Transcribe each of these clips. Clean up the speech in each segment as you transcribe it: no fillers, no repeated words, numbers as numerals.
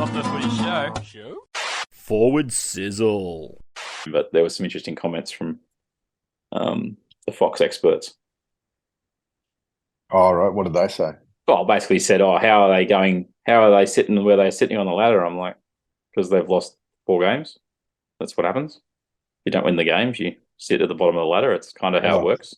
Not the Footy Show. Forward sizzle. But there were some interesting comments from the Fox experts. Oh, right. What did they say? Well, basically said, how are they going? How are they sitting where they're sitting on the ladder? I'm like, because they've lost 4 games. That's what happens. You don't win the games, you sit at the bottom of the ladder. It's kind of how it works.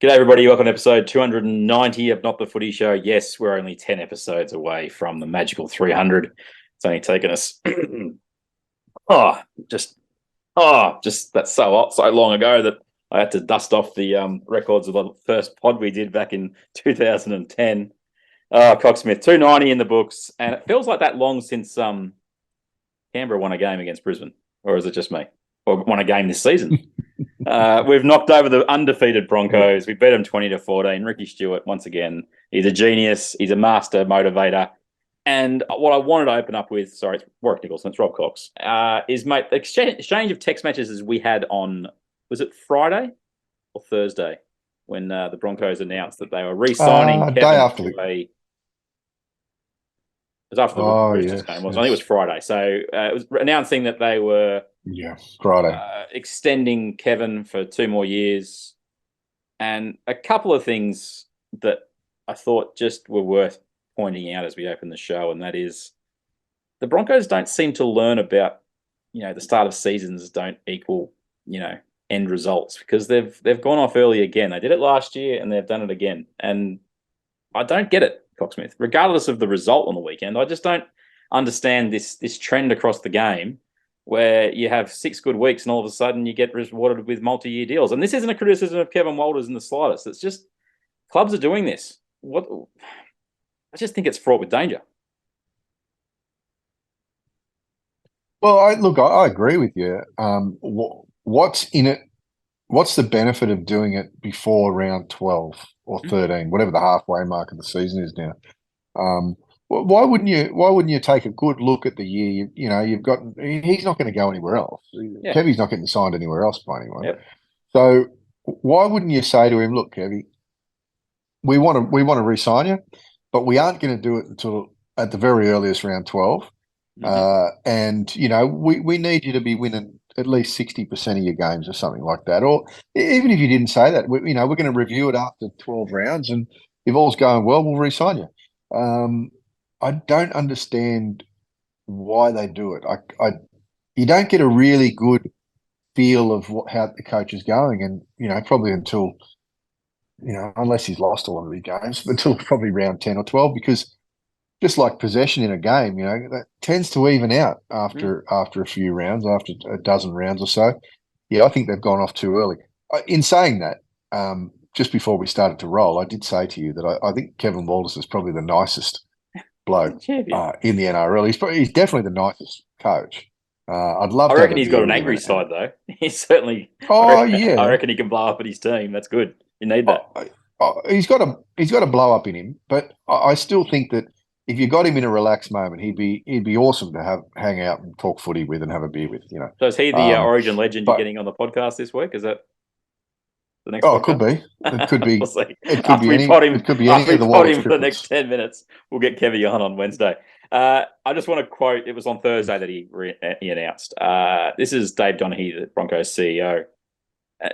G'day, everybody. Welcome to episode 290 of Not the Footy Show. Yes, we're only 10 episodes away from the magical 300. It's only taken us, just that's so long ago that I had to dust off the records of the first pod we did back in 2010. Coxsmith, 290 in the books, and it feels like that long since Canberra won a game against Brisbane, or is it just me? Or won a game this season? We've knocked over the undefeated Broncos. We beat them 20-14. Ricky Stuart, once again, he's a genius. He's a master motivator. And what I wanted to open up with, sorry, it's Warrick Nicolson, it's Robb Cox, is, mate, the exchange of text messages we had on, was it Friday or Thursday, when the Broncos announced that they were re-signing Kevin day after it was after the Roosters game, wasn't it? I think it was Friday. So it was announcing that they were Friday extending Kevin for 2 more years. And a couple of things that I thought just were worth pointing out as we open the show, and that is the Broncos don't seem to learn about, the start of seasons don't equal, end results, because they've gone off early again. They did it last year and they've done it again. And I don't get it, Coxsmith. Regardless of the result on the weekend, I just don't understand this trend across the game where you have 6 good weeks and all of a sudden you get rewarded with multi-year deals. And this isn't a criticism of Kevin Walters in the slightest. It's just clubs are doing this. I just think it's fraught with danger. Well, I agree with you. What's in it? What's the benefit of doing it before round 12 or 13, whatever the halfway mark of the season is now? Why wouldn't you take a good look at the year? You've got. He's not going to go anywhere else. Yeah. Kevy's not getting signed anywhere else by anyone. Yep. So why wouldn't you say to him, "Look, Kevy, we want to re-sign you, but we aren't going to do it until at the very earliest round 12, and we need you to be winning at least 60% of your games or something like that. Or even if you didn't say that, we're going to review it after 12 rounds, and if all's going well, we'll re-sign you." I don't understand why they do it. You don't get a really good feel of how the coach is going, and probably until unless he's lost a lot of the games, but until probably round 10 or 12, because just like possession in a game, that tends to even out after a few rounds, after a dozen rounds or so. Yeah, I think they've gone off too early. In saying that, just before we started to roll, I did say to you that I think Kevin Walters is probably the nicest bloke in the NRL. He's definitely the nicest coach. I'd love. I reckon he's got an angry side though. He's certainly. I reckon he can blow up at his team. That's good. You need that. He's got a blow up in him, but I still think that if you got him in a relaxed moment, he'd be awesome to hang out and talk footy with and have a beer with. So is he the Origin legend you're getting on the podcast this week? Is that the next? Oh, podcast? It could be. We'll see. It could be any. It could be any of the Walters for the next 10 minutes. We'll get Kevy on Wednesday. I just want to quote. It was on Thursday that he announced. This is Dave Donaghy, the Broncos CEO,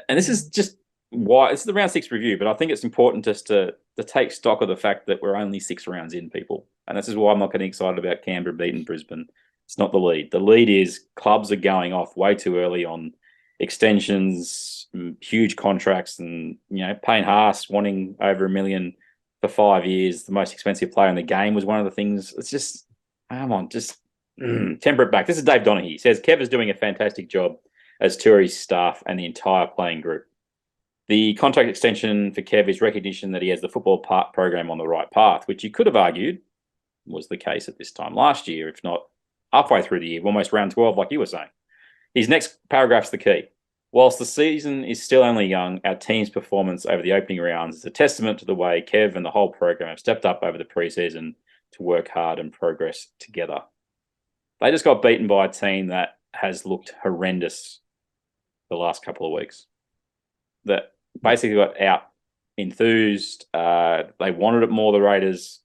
and this is just why this is the round 6 review. But I think it's important just to take stock of the fact that we're only 6 rounds in, people, and this is why I'm not getting excited about Canberra beating Brisbane. It's not the lead. The lead is clubs are going off way too early on extensions, huge contracts, and Payne Haas wanting over $1 million for 5 years. The most expensive player in the game was one of the things. It's just, come on, just temper it back. This is Dave Donaghy. He says Kev is doing a fantastic job as Touri's staff and the entire playing group. The contract extension for Kev is recognition that he has the football program on the right path, which you could have argued was the case at this time last year, if not halfway through the year, almost round 12, like you were saying. His next paragraph's the key. Whilst the season is still only young, our team's performance over the opening rounds is a testament to the way Kev and the whole program have stepped up over the preseason to work hard and progress together. They just got beaten by a team that has looked horrendous the last couple of weeks. That basically got out enthused. They wanted it more, the Raiders,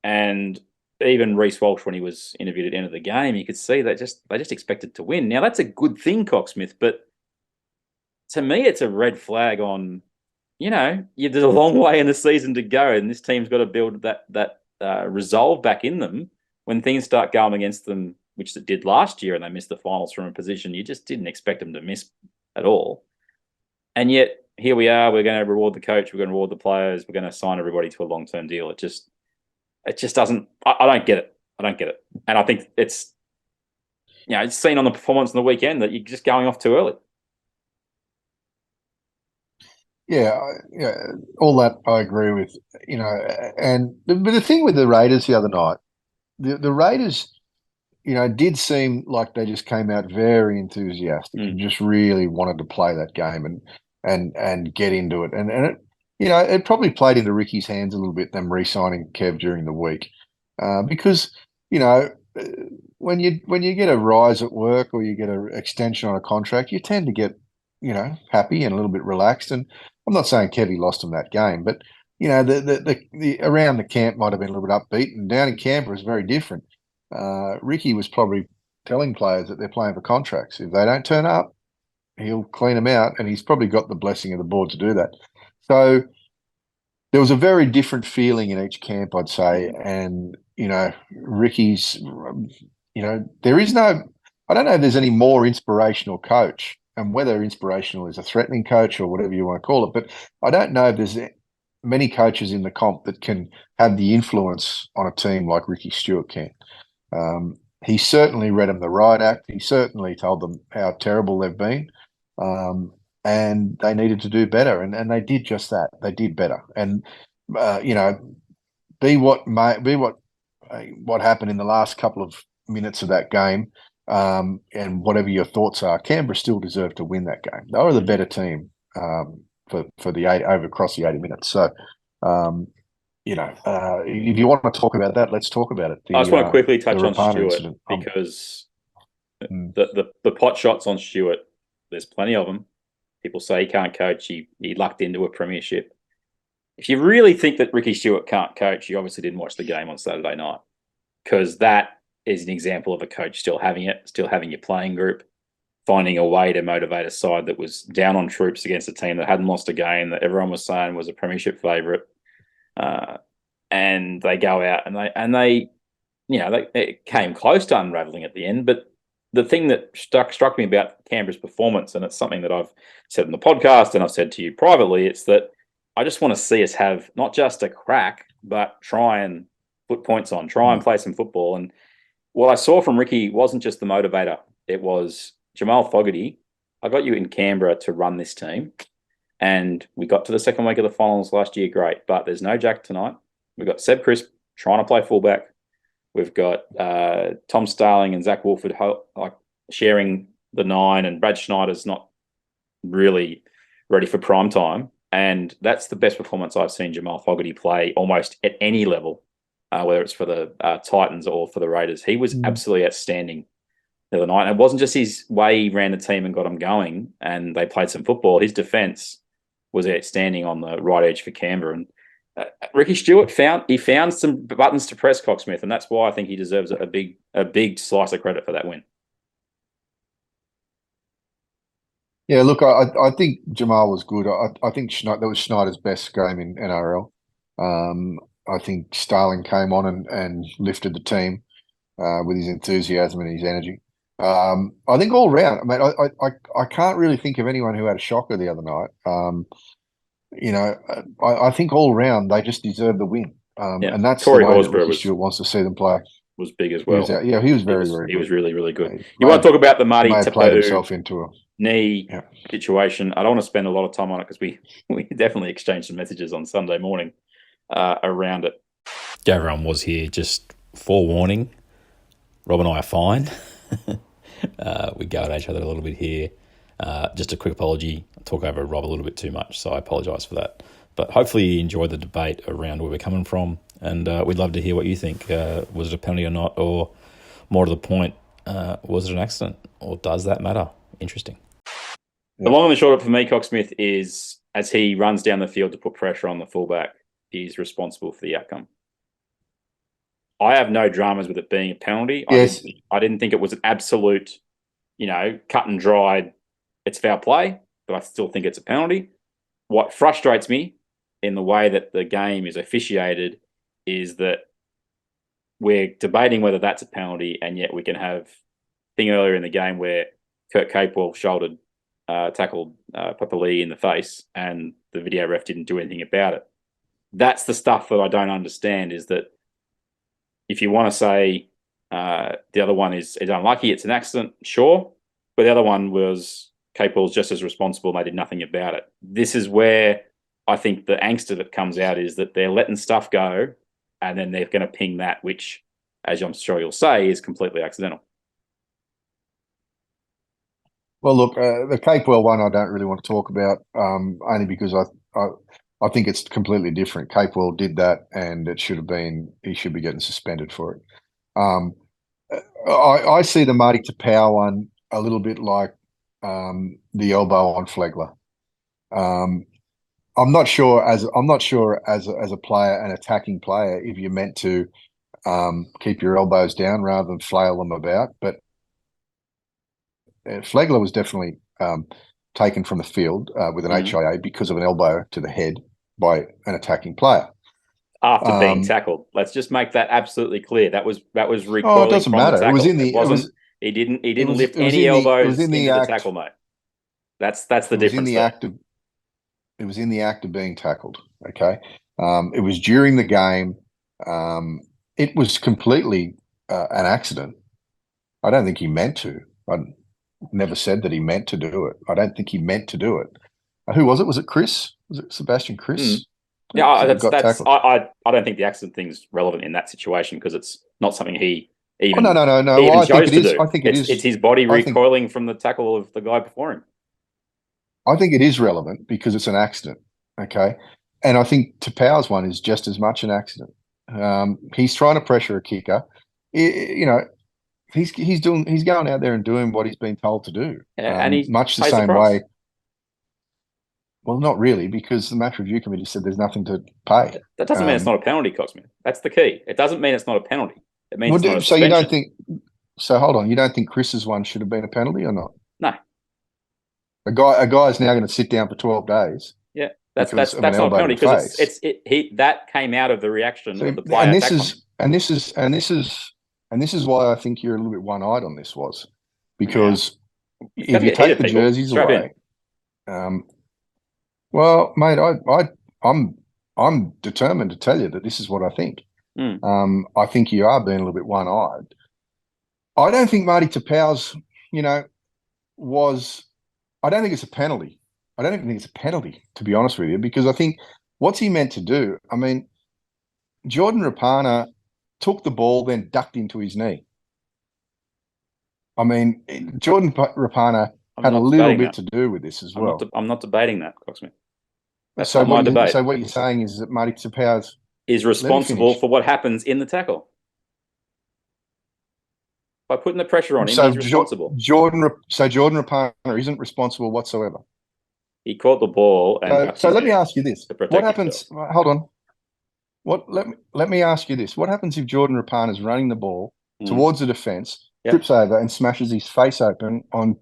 and even Reece Walsh, when he was interviewed at the end of the game, you could see they just expected to win. Now that's a good thing, Coxsmith, but to me, it's a red flag on. There's a long way in the season to go, and this team's got to build that resolve back in them when things start going against them, which it did last year, and they missed the finals from a position you just didn't expect them to miss at all. And yet, here we are. We're going to reward the coach. We're going to reward the players. We're going to sign everybody to a long-term deal. It just doesn't. I don't get it. I don't get it. And I think it's seen on the performance on the weekend that you're just going off too early. Yeah, all that I agree with. But the thing with the Raiders the other night, the Raiders, did seem like they just came out very enthusiastic and just really wanted to play that game and get into it. And it, it probably played into Ricky's hands a little bit, them re-signing Kev during the week, because when you get a rise at work or you get an extension on a contract, you tend to get happy and a little bit relaxed. And I'm not saying Kevy lost him that game, but the around the camp might have been a little bit upbeat, and down in Canberra is very different. Ricky was probably telling players that they're playing for contracts. If they don't turn up, he'll clean them out, and he's probably got the blessing of the board to do that. So there was a very different feeling in each camp, I'd say. And, Ricky's, there is no, I don't know if there's any more inspirational coach, and whether inspirational is a threatening coach or whatever you want to call it. But I don't know if there's many coaches in the comp that can have the influence on a team like Ricky Stuart can. He certainly read them the riot act. He certainly told them how terrible they've been, and they needed to do better. And they did just that. They did better. And be what happened in the last couple of minutes of that game, and whatever your thoughts are, Canberra still deserved to win that game. They were the better team for the across the 80 minutes. So. If you want to talk about that, let's talk about it. I just want to quickly touch on Rapana Stuart incident. because the pot shots on Stuart, there's plenty of them. People say he can't coach. He lucked into a premiership. If you really think that Ricky Stuart can't coach, you obviously didn't watch the game on Saturday night, because that is an example of a coach still having your playing group, finding a way to motivate a side that was down on troops against a team that hadn't lost a game, that everyone was saying was a premiership favourite. And they go out and they it came close to unravelling at the end. But the thing that struck me about Canberra's performance, and it's something that I've said in the podcast and I've said to you privately, it's that I just want to see us have not just a crack, but try and put points on, try and play some football. And what I saw from Ricky wasn't just the motivator. It was Jamal Fogarty. I got you in Canberra to run this team. And we got to the second week of the finals last year, great. But there's no Jack tonight. We've got Seb Crisp trying to play fullback. We've got Tom Starling and Zach Wolford sharing the 9, and Brad Schneider's not really ready for prime time. And that's the best performance I've seen Jamal Fogarty play almost at any level, whether it's for the Titans or for the Raiders. He was absolutely outstanding the other night. And it wasn't just his way he ran the team and got them going and they played some football. His defence was outstanding on the right edge for Canberra. And Ricky Stuart found some buttons to press, Coxsmith, and that's why I think he deserves a big slice of credit for that win. Yeah, look, I think Jamal was good. I think that was Schneider's best game in NRL. I think Starling came on and lifted the team with his enthusiasm and his energy. I think all round, I mean, I can't really think of anyone who had a shocker the other night. I think all round they just deserve the win. And that's Corey the way Horsburgh that Stuart wants to see them play. Was big as well. He was very good. He was really, really good. You want to talk about the Marty Taupau himself into a knee situation? I don't want to spend a lot of time on it because we definitely exchanged some messages on Sunday morning around it. Everyone was here. Just forewarning, Rob and I are fine. We go at each other a little bit here. Just a quick apology. I talk over Rob a little bit too much, so I apologise for that. But hopefully you enjoyed the debate around where we're coming from, and we'd love to hear what you think. Was it a penalty or not? Or more to the point, Was it an accident, or does that matter? Interesting. The long and the short of it for me, Coxsmith, is as he runs down the field to put pressure on the fullback, he's responsible for the outcome. I have no dramas with it being a penalty. Yes. I didn't think it was an absolute, cut and dried, it's foul play, but I still think it's a penalty. What frustrates me in the way that the game is officiated is that we're debating whether that's a penalty, and yet we can have a thing earlier in the game where Kurt Capewell tackled Papali in the face, and the video ref didn't do anything about it. That's the stuff that I don't understand, is that if you want to say the other one is unlucky, it's an accident, sure, but the other one was Capewell's just as responsible, and they did nothing about it. This is where I think the angst of it comes out, is that they're letting stuff go, and then they're going to ping that, which, as I'm sure you'll say, is completely accidental. Well, look, the Capewell one I don't really want to talk about, only because I think it's completely different. Capewell did that, and he should be getting suspended for it. I see the Marty Taupau one a little bit like the elbow on Flegler. I'm not sure as a player, an attacking player, if you're meant to keep your elbows down rather than flail them about, but Flegler was definitely taken from the field with an HIA because of an elbow to the head by an attacking player. After being tackled. Let's just make that absolutely clear. That was recoiling. Oh, it doesn't from matter. The tackle. It was in the. He didn't lift any elbows into the tackle, mate. That's the difference. It was in the act of being tackled. Okay, it was during the game. It was completely an accident. I don't think he meant to. I never said that he meant to do it. I don't think he meant to do it. Who was it? Was it Chris? Was it Sebastian Chris? Yeah, I don't think the accident thing's relevant in that situation, because it's not something he even. No. I think it is. I think it is. It's his body recoiling from the tackle of the guy before him. I think it is relevant because it's an accident. Okay, and I think Taupau's one is just as much an accident. He's trying to pressure a kicker. He's going out there and doing what he's been told to do. And he's much the same way. Well, not really, because the match review committee said there's nothing to pay. That doesn't mean it's not a penalty, Coxsmith. That's the key. It doesn't mean it's not a penalty. It means it's not a suspension. So you don't think? So hold on, you don't think Chris's one should have been a penalty or not? No. A guy's now going to sit down for 12 days. Yeah, that's not a penalty, because that came out of the reaction of the player. And this is why I think you're a little bit one-eyed on this, was because if you take the jerseys away, well, mate, I'm determined to tell you that this is what I think. I think you are being a little bit one-eyed. I don't think Marty Taupau's, was. I don't think it's a penalty. I don't even think it's a penalty, to be honest with you, because I think what's he meant to do? I mean, Jordan Rapana took the ball, then ducked into his knee. I mean, Jordan Rapana had a little bit to do with this as well. I'm not debating that, Coxsmith. That's not my debate. So what you're saying is that Marty Taupau is responsible for what happens in the tackle. By putting the pressure on him, he's responsible. Jordan Rapana isn't responsible whatsoever. He caught the ball. So let me ask you this: what happens? Hold on. Let me ask you this: what happens if Jordan Rapana is running the ball towards the defence, trips over and smashes his face open on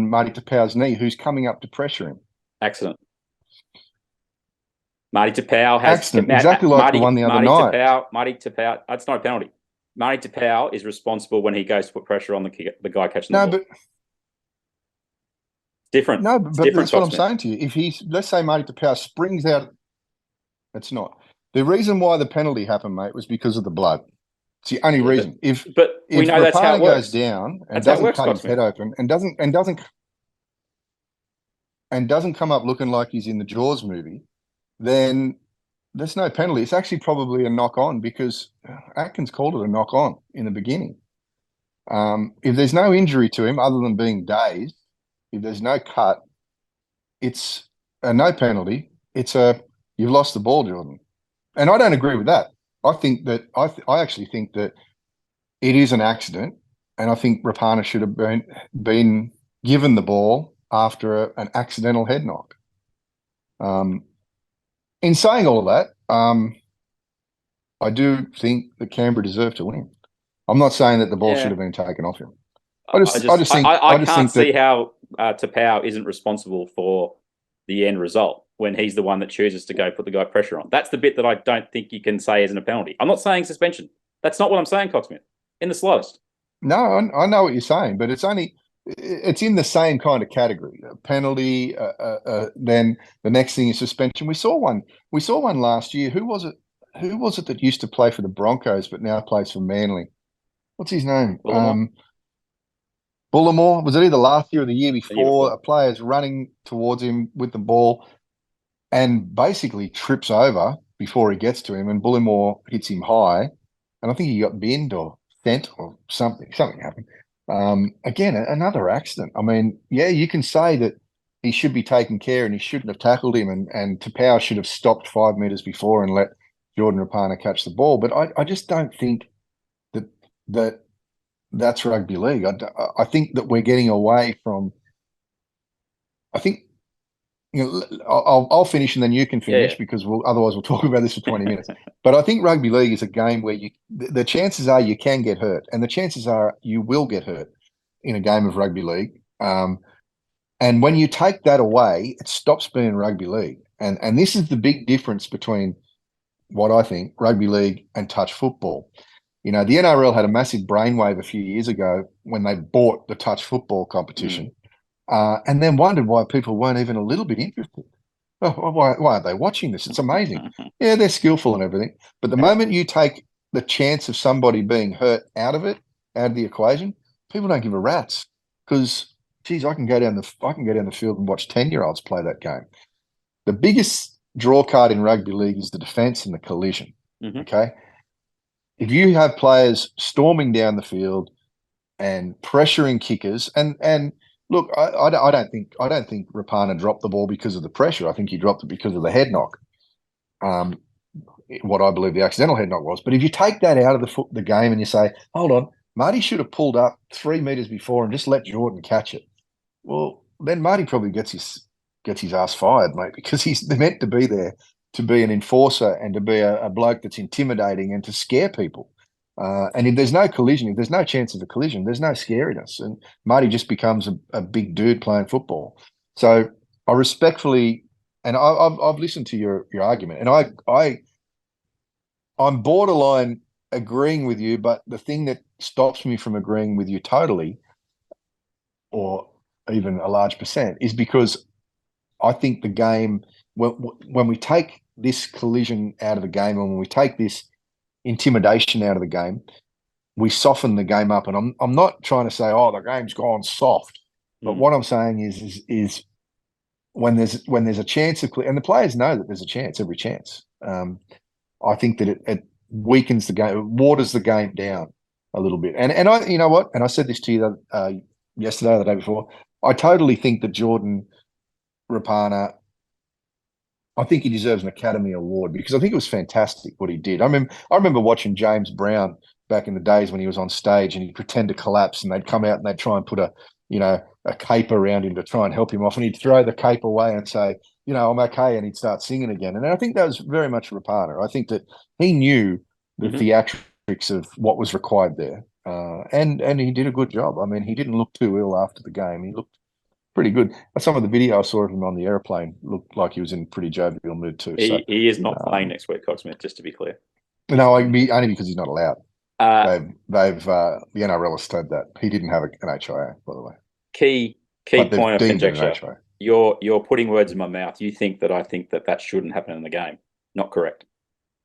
Marty Taupau's knee, who's coming up to pressure him? Accident. Marty Taupau has accident, exactly like the one the other night. Marty Taupau. That's not a penalty. Marty Taupau is responsible when he goes to put pressure on the guy catching the ball. But different. No, but that's what I'm saying to you. If let's say Marty Taupau springs out, it's not. The reason why the penalty happened, mate, was because of the blood. It's the only reason. But we know that's how it works. Goes down and doesn't cut his head open and doesn't come up looking like he's in the Jaws movie, then there's no penalty. It's actually probably a knock-on, because Atkins called it a knock-on in the beginning. If there's no injury to him other than being dazed, if there's no cut, it's a no penalty. It's you've lost the ball, Jordan. And I don't agree with that. I think that I actually think that it is an accident, And I think Rapana should have been given the ball after an accidental head knock. In saying all of that, I do think that Canberra deserved to win. I'm not saying that the ball should have been taken off him. I I can't see that, how Taupau isn't responsible for the end result when he's the one that chooses to go put the guy pressure on. That's the bit that I don't think you can say isn't a penalty. I'm not saying suspension. That's not what I'm saying, Coxsmith, in the slightest. No, I know what you're saying, but it's in the same kind of category. A penalty, then the next thing is suspension. We saw one last year. Who was it? Who was it that used to play for the Broncos but now plays for Manly? What's his name? Bullimore. Was it either last year or the year before? A player's running towards him with the ball and basically trips over before he gets to him, and Bullimore hits him high, and I think he got binned or sent or something. Something happened. Again, another accident. I mean, yeah, you can say that he should be taken care and he shouldn't have tackled him, and Taupau should have stopped 5 meters before and let Jordan Rapana catch the ball. But I just don't think that's rugby league. I think that we're getting away from. I think I'll finish and then you can finish because otherwise we'll talk about this for 20 minutes. But I think rugby league is a game where the chances are you can get hurt, and the chances are you will get hurt in a game of rugby league. And when you take that away, it stops being rugby league. And this is the big difference between what I think rugby league and touch football. The NRL had a massive brainwave a few years ago when they bought the touch football competition. And then wondered why people weren't even a little bit interested. Oh, why aren't they watching this? It's amazing. Yeah, they're skillful and everything. But the moment you take the chance of somebody being hurt out of the equation, people don't give a rat's because, geez, I can go down the field and watch 10-year-olds play that game. The biggest draw card in rugby league is the defence and the collision. Okay, if you have players storming down the field and pressuring kickers, and look, I don't think Rapana dropped the ball because of the pressure. I think he dropped it because of the head knock. What I believe the accidental head knock was. But if you take that out of the game and you say, hold on, Marty should have pulled up 3 meters before and just let Jordan catch it. Well, then Marty probably gets his ass fired, mate, because he's meant to be there to be an enforcer and to be a bloke that's intimidating and to scare people. And if there's no collision, if there's no chance of a collision, there's no scariness. And Marty just becomes a big dude playing football. So I respectfully, and I've listened to your argument, and I'm borderline agreeing with you, but the thing that stops me from agreeing with you totally, or even a large percent, is because I think the game, when we take this collision out of the game, and when we take this intimidation out of the game, we soften the game up. And I'm not trying to say, oh, the game's gone soft. But what I'm saying is when there's a chance of, and the players know that there's a chance, every chance. I think that it weakens the game, it waters the game down a little bit. And I, you know what? And I said this to you yesterday or the day before. I totally think that Jordan Rapana, I think he deserves an Academy Award because I think it was fantastic what he did. I remember watching James Brown back in the days when he was on stage and he'd pretend to collapse and they'd come out and they'd try and put a cape around him to try and help him off, and he'd throw the cape away and say, I'm okay, and he'd start singing again. And I think that was very much Rapana. I think that he knew the theatrics of what was required there, and he did a good job. I mean, he didn't look too ill after the game. He looked pretty good. Some of the video I saw of him on the airplane looked like he was in pretty jovial mood too. He is not playing next week, Coxsmith, just to be clear. No, only because he's not allowed. The NRL has said that he didn't have an HIA, by the way. Key point of conjecture. You're putting words in my mouth. You think that I think that shouldn't happen in the game. Not correct.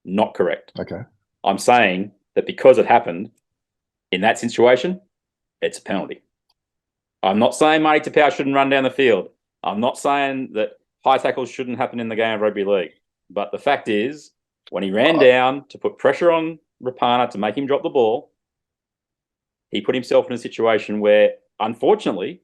Not correct. Okay. I'm saying that because it happened in that situation, it's a penalty. I'm not saying Marty Taupau shouldn't run down the field. I'm not saying that high tackles shouldn't happen in the game of rugby league. But the fact is, when he ran down to put pressure on Rapana to make him drop the ball, he put himself in a situation where, unfortunately,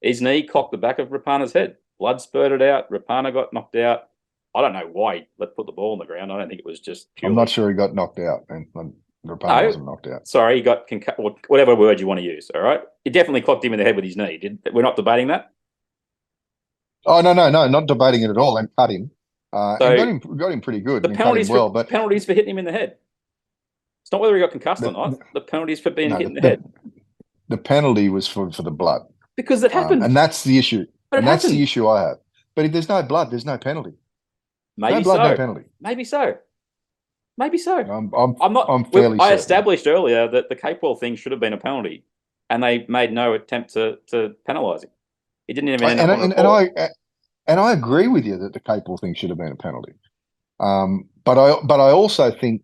his knee cocked the back of Rapana's head. Blood spurted out. Rapana got knocked out. I don't know why he put the ball on the ground. I don't think it was just purely... I'm not sure he got knocked out, man. Rapana wasn't knocked out. Sorry, he got whatever word you want to use. All right, it definitely clocked him in the head with his knee. We're not debating that. Oh no, not debating it at all. And cut him, So and got him pretty good. The and cut him well, but penalties for hitting him in the head. It's not whether he got concussed or not. The penalties for being hit in the head. The penalty was for the blood because it happened, and that's the issue. But that's the issue I have. But if there's no blood, there's no penalty. Maybe no blood, so. No penalty. Maybe so. Maybe so. I'm not. I'm fairly. I established earlier that the Capewell thing should have been a penalty, and they made no attempt to penalise him. He didn't even end up on a ball. And I agree with you that the Capewell thing should have been a penalty. But I also think,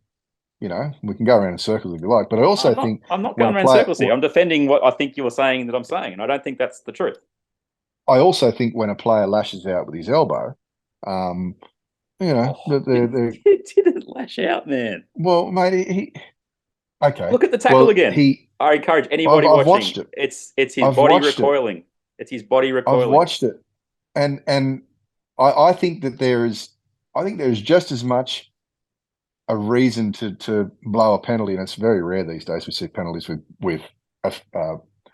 we can go around in circles if you like, but I also think I'm not going around in circles here. I'm defending what I think you were saying that I'm saying, and I don't think that's the truth. I also think when a player lashes out with his elbow, he didn't lash out, man. Well, mate, okay. Look at the tackle again. I encourage anybody watching. Watched it. It's his body recoiling. It's his body recoiling. I've watched it, and I think that there is just as much a reason to blow a penalty, and it's very rare these days. We see penalties with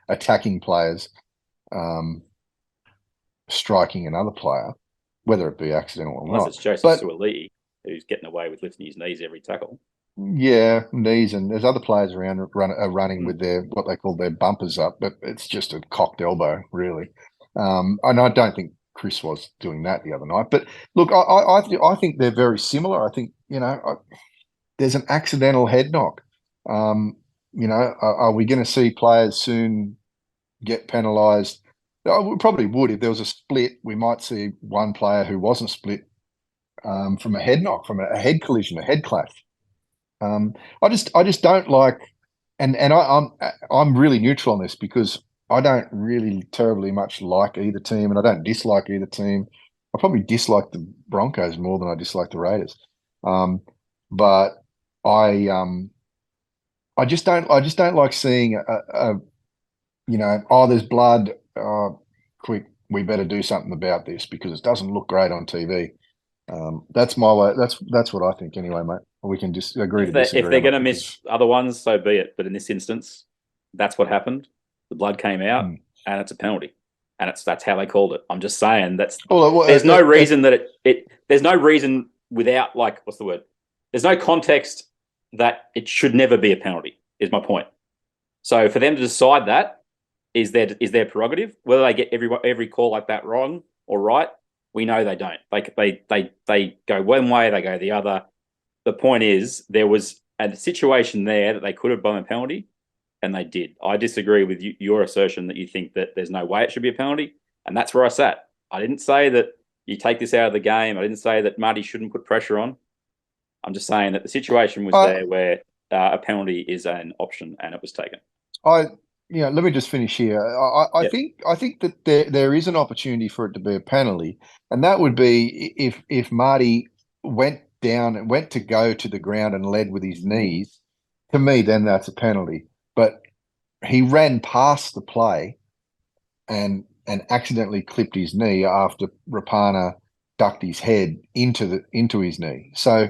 attacking players striking another player, whether it be accidental or not. Unless it's Joseph Suaalii, who's getting away with lifting his knees every tackle. Yeah, knees, and there's other players around running with their what they call their bumpers up, but it's just a cocked elbow, really. And I don't think Chris was doing that the other night. But look, I think they're very similar. I think there's an accidental head knock. Are we going to see players soon get penalised? We probably would. If there was a split, we might see one player who wasn't split from a head knock, from a head collision, a head clash. I just don't like, and I'm really neutral on this because I don't really terribly much like either team, and I don't dislike either team. I probably dislike the Broncos more than I dislike the Raiders. But I just don't like seeing there's blood. Quick, we better do something about this because it doesn't look great on TV. That's my way. That's what I think anyway, mate. We can just agree to disagree. If they're going to miss other ones, so be it. But in this instance, that's what happened. The blood came out, and it's a penalty, and that's how they called it. I'm just saying there's no reason that there's no reason without what's the word? There's no context that it should never be a penalty. Is my point. So for them to decide that is their prerogative. Whether they get every call like that wrong or right, we know they don't. They go one way, they go the other. The point is there was a situation there that they could have blown a penalty, and they did. I disagree with your assertion that you think that there's no way it should be a penalty, and that's where I sat. I didn't say that you take this out of the game. I didn't say that Marty shouldn't put pressure on. I'm just saying that the situation was there where a penalty is an option, and it was taken. Let me just finish here. I think that there is an opportunity for it to be a penalty, and that would be if Marty went down and went to go to the ground and led with his knees. To me, then that's a penalty. But he ran past the play and accidentally clipped his knee after Rapana ducked his head into his knee. So,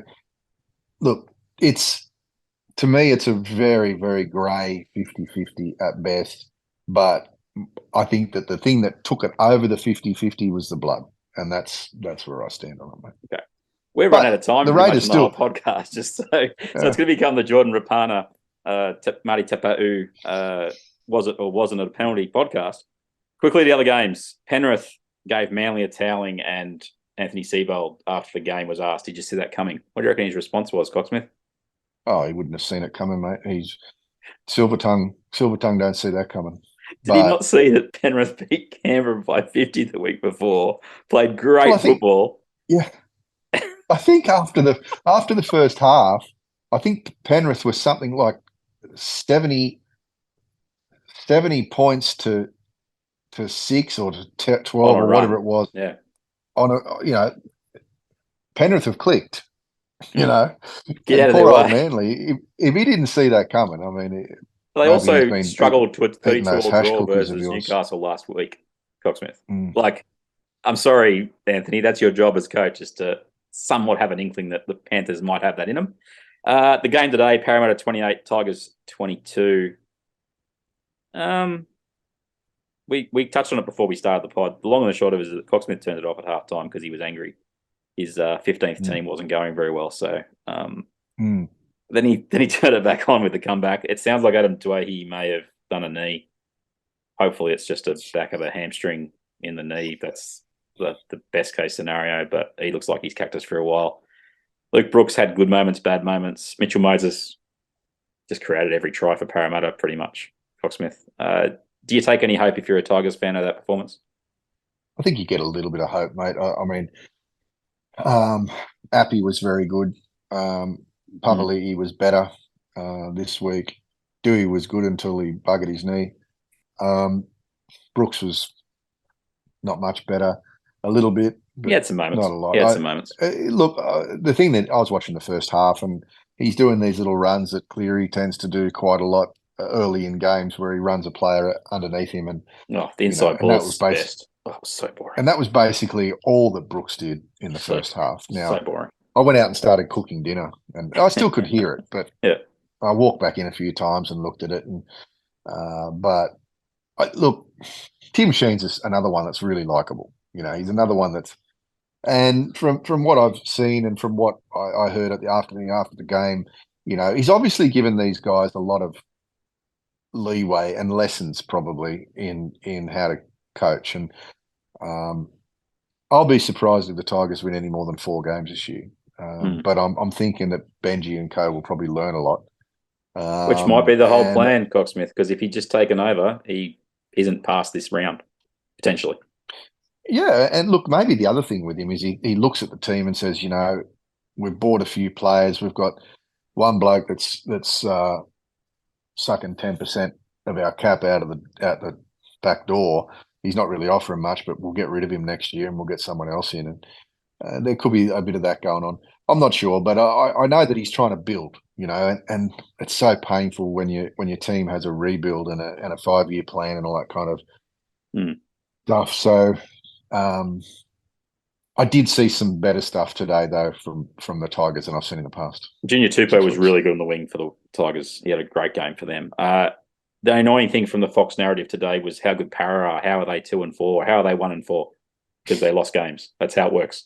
look, to me, it's a very, very grey 50-50 at best. But I think that the thing that took it over the 50-50 was the blood. And that's where I stand on it, mate. Okay. We're running out of time. The Raiders still podcast, just so it's going to become the Jordan Rapana, Marty Taupau, was it or wasn't it a penalty podcast? Quickly, the other games. Penrith gave Manly a toweling, and Anthony Seibold, after the game, was asked, "Did you see that coming?" What do you reckon his response was, Coxsmith? Oh, he wouldn't have seen it coming, mate. He's silver tongue don't see that coming. Did he not see that Penrith beat Canberra by 50 the week before? Played great football. Yeah. I think after the first half, I think Penrith was something like 70 points to 6 or to 12 or whatever it was. Yeah. Penrith have clicked. Get out of their way. Manly, if he didn't see that coming, I mean, they also struggled to a 32-all draw versus Newcastle last week. Coxsmith, I'm sorry, Anthony, that's your job as coach, is to somewhat have an inkling that the Panthers might have that in them. The game today, Parramatta 28, Tigers 22. We touched on it before we started the pod. The long and the short of it is that Coxsmith turned it off at halftime because he was angry. His 15th team wasn't going very well, so then he turned it back on with the comeback. It sounds like Adam Tuahi may have done a knee. Hopefully, it's just a back of a hamstring in the knee. That's the best case scenario, but he looks like he's cactus for a while. Luke Brooks had good moments, bad moments. Mitchell Moses just created every try for Parramatta, pretty much. Coxsmith. Do you take any hope if you're a Tigers fan of that performance? I think you get a little bit of hope, mate. I mean, Appy was very good. Pavali'i was better this week. Dewey was good until he buggered his knee. Brooks was not much better, a little bit. But he had some moments. Not a lot. He had some moments. Look, the thing that I was watching the first half, and he's doing these little runs that Cleary tends to do quite a lot early in games, where he runs a player underneath him, and the inside ball was best. Oh, it was so boring. And that was basically all that Brooks did in the first half. Now, so boring. I went out and started cooking dinner, and I still could hear it, but yeah. I walked back in a few times and looked at it, and look, Tim Sheen's is another one that's really likable. He's another one that's, and from what I've seen and from what I heard after the game, he's obviously given these guys a lot of leeway and lessons probably in how to coach, and I'll be surprised if the Tigers win any more than 4 games this year. But I'm thinking that Benji and co will probably learn a lot, which might be the whole plan, Coxsmith. Because if he'd just taken over, he isn't past this round potentially. Yeah, and look, maybe the other thing with him is he looks at the team and says, we've bought a few players. We've got one bloke that's sucking 10% of our cap out the back door. He's not really offering much, but we'll get rid of him next year and we'll get someone else in. And there could be a bit of that going on. I'm not sure, but I know that he's trying to build, and it's so painful when your team has a rebuild and a 5-year plan and all that kind of stuff. So I did see some better stuff today, though, from the Tigers than I've seen in the past. Junior Tupou was really good on the wing for the Tigers. He had a great game for them. The annoying thing from the Fox narrative today was how good Para are. How are they 2-4? How are they 1-4? Because they lost games. That's how it works.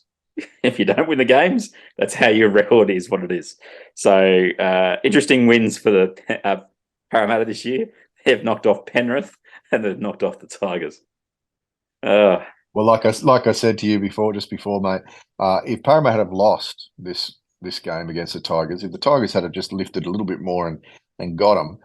If you don't win the games, that's how your record is what it is. So interesting wins for the Parramatta this year. They've knocked off Penrith and they've knocked off the Tigers. Well, like I said to you just before, mate, if Parramatta have lost this game against the Tigers, if the Tigers had just lifted a little bit more and got them,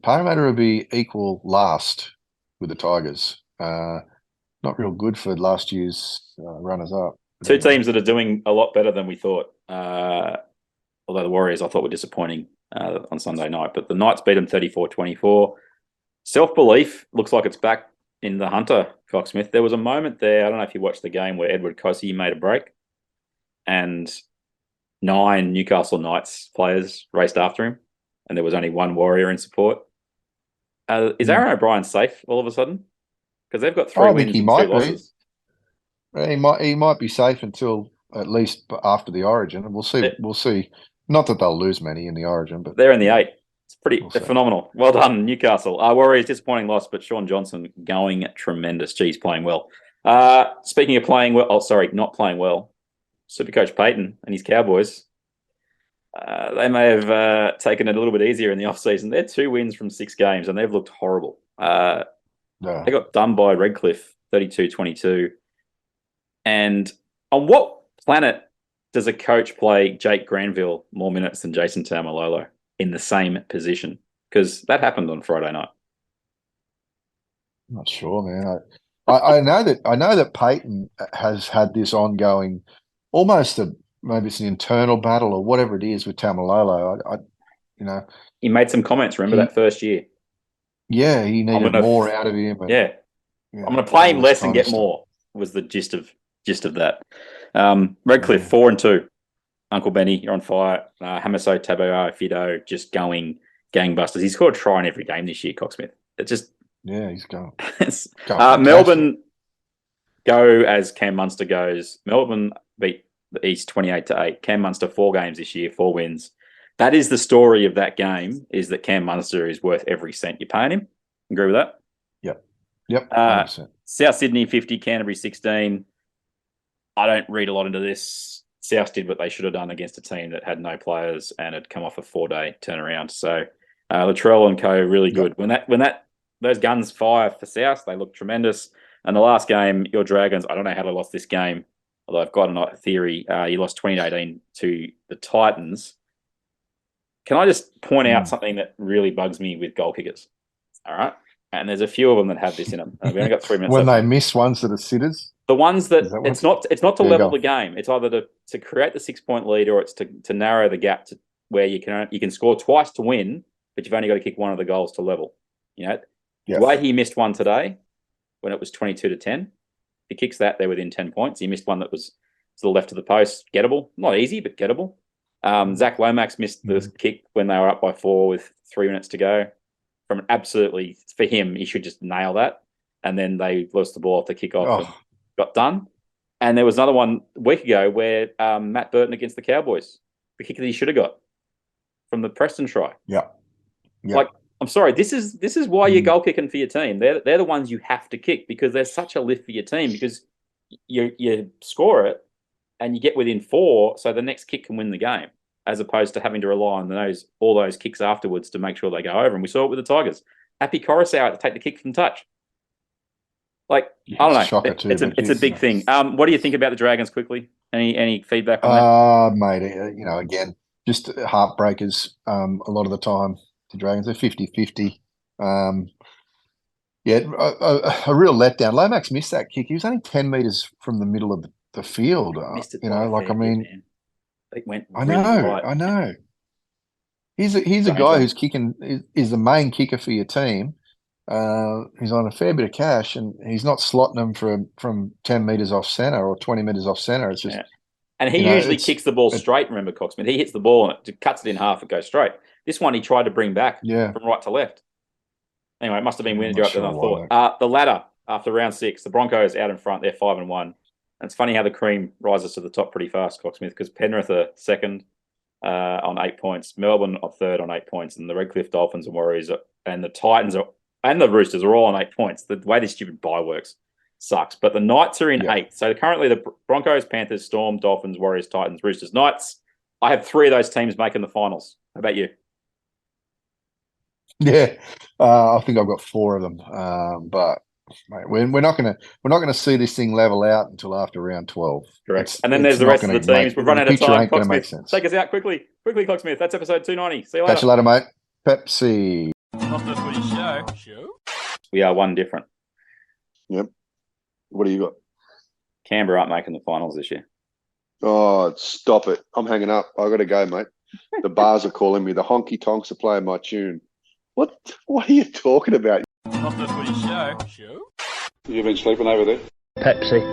Parramatta would be equal last with the Tigers. Not real good for last year's runners-up. 2 teams that are doing a lot better than we thought. Although the Warriors, I thought, were disappointing on Sunday night. But the Knights beat them 34-24. Self-belief looks like it's back in the Hunter, Coxsmith. There was a moment there, I don't know if you watched the game, where Edward Cossey made a break and 9 Newcastle Knights players raced after him, and there was only 1 Warrior in support. Is Aaron O'Brien safe all of a sudden? Because they've got 3 wins and 2 losses. He might be safe until at least after the Origin, and we'll see. We'll see. Not that they'll lose many in the Origin, but they're in the 8. It's phenomenal. Well done, Newcastle. Warriors disappointing loss, but Sean Johnson going tremendous. Geez, playing well. Speaking of playing well, not playing well. Supercoach Payton and his Cowboys. They may have taken it a little bit easier in the off-season. They're 2 wins from 6 games, and they've looked horrible. They got done by Redcliffe, 32-22. And on what planet does a coach play Jake Granville more minutes than Jason Taumalolo in the same position? Because that happened on Friday night. I'm not sure, man. I know that Payton has had this ongoing, almost maybe it's an internal battle or whatever it is with Taumalolo. He made some comments. Remember that first year? Yeah, he needed more out of him. I'm going to play him less and get more. Was the gist of that. Redcliffe 4-2. Uncle Benny, you're on fire. Hamiso Tabuai Fido just going gangbusters. He's scored a try in every game this year, Coxsmith. It's just he's going. Melbourne go as Cam Munster goes. Melbourne beat the East 28-8. Cam Munster 4 games this year, 4 wins. That is the story of that game, is that Cam Munster is worth every cent you're paying him. Agree with that? Yep. 100%. South Sydney 50, Canterbury 16. I don't read a lot into this. South did what they should have done against a team that had no players and had come off a 4-day turnaround. So Latrell and co really good. Yep. When those guns fire for South, they look tremendous. And the last game, your Dragons, I don't know how they lost this game, although I've got a theory. You lost 2018 to the Titans. Can I just point out something that really bugs me with goal kickers? All right. And there's a few of them that have this in them. We've only got 3 minutes when left. they miss ones that are sitters? The ones that it's not to level the game. It's either to create the 6-point lead, or it's to narrow the gap to where you can score twice to win, but you've only got to kick one of the goals to level. The way he missed one today, when it was 22-10, he kicks that, they're within 10 points. He missed one that was to the left of the post, gettable, not easy, but gettable. Zach Lomax missed the kick when they were up by 4 with 3 minutes to go. From absolutely, for him, he should just nail that. And then they lost the ball off the kickoff and got done. And there was another one a week ago where Matt Burton against the Cowboys, the kick that he should have got from the Preston try. Yeah. Like, I'm sorry, this is why you're goal kicking for your team. They're the ones you have to kick, because they're such a lift for your team, because you score it and you get within 4, so the next kick can win the game, as opposed to having to rely on all those kicks afterwards to make sure they go over. And we saw it with the Tigers. Happy Coruscant to take the kick from touch. Like, I don't know. It's a big thing. What do you think about the Dragons quickly? Any feedback on that? Mate, again, just heartbreakers a lot of the time. The Dragons, they're 50-50. A real letdown. Lomax missed that kick. He was only 10 metres from the middle of the field. It went I know. He's a guy who's kicking, is the main kicker for your team. He's on a fair bit of cash, and he's not slotting them from 10 metres off centre or 20 metres off centre. It's just, and he usually kicks the ball straight. Remember, Coxsmith, he hits the ball and it cuts it in half. It goes straight. This one he tried to bring back from right to left. Anyway, it must have been windier up than I thought. The ladder after round 6, the Broncos out in front. They're 5-1. And it's funny how the cream rises to the top pretty fast, Coxsmith, because Penrith are second on 8 points, Melbourne are third on 8 points, and the Redcliffe Dolphins and Warriors and the Titans and the Roosters are all on 8 points. The way this stupid bye works sucks. But the Knights are in 8. So currently the Broncos, Panthers, Storm, Dolphins, Warriors, Titans, Roosters, Knights. I have 3 of those teams making the finals. How about you? Yeah, I think I've got 4 of them. But mate, we're not gonna see this thing level out until after round 12. Correct. And then there's the rest of the teams. We've run out of time. Coxsmith, take us out quickly, Coxsmith. That's episode 290. See you later. Catch you later, mate. Pepsi. Off the Footy show. We are one different. Yep. What do you got? Canberra aren't making the finals this year. Oh, stop it. I'm hanging up. I got to go, mate. The bars are calling me. The honky tonks are playing my tune. What are you talking about? Off the Footy show. You been sleeping over there? Pepsi.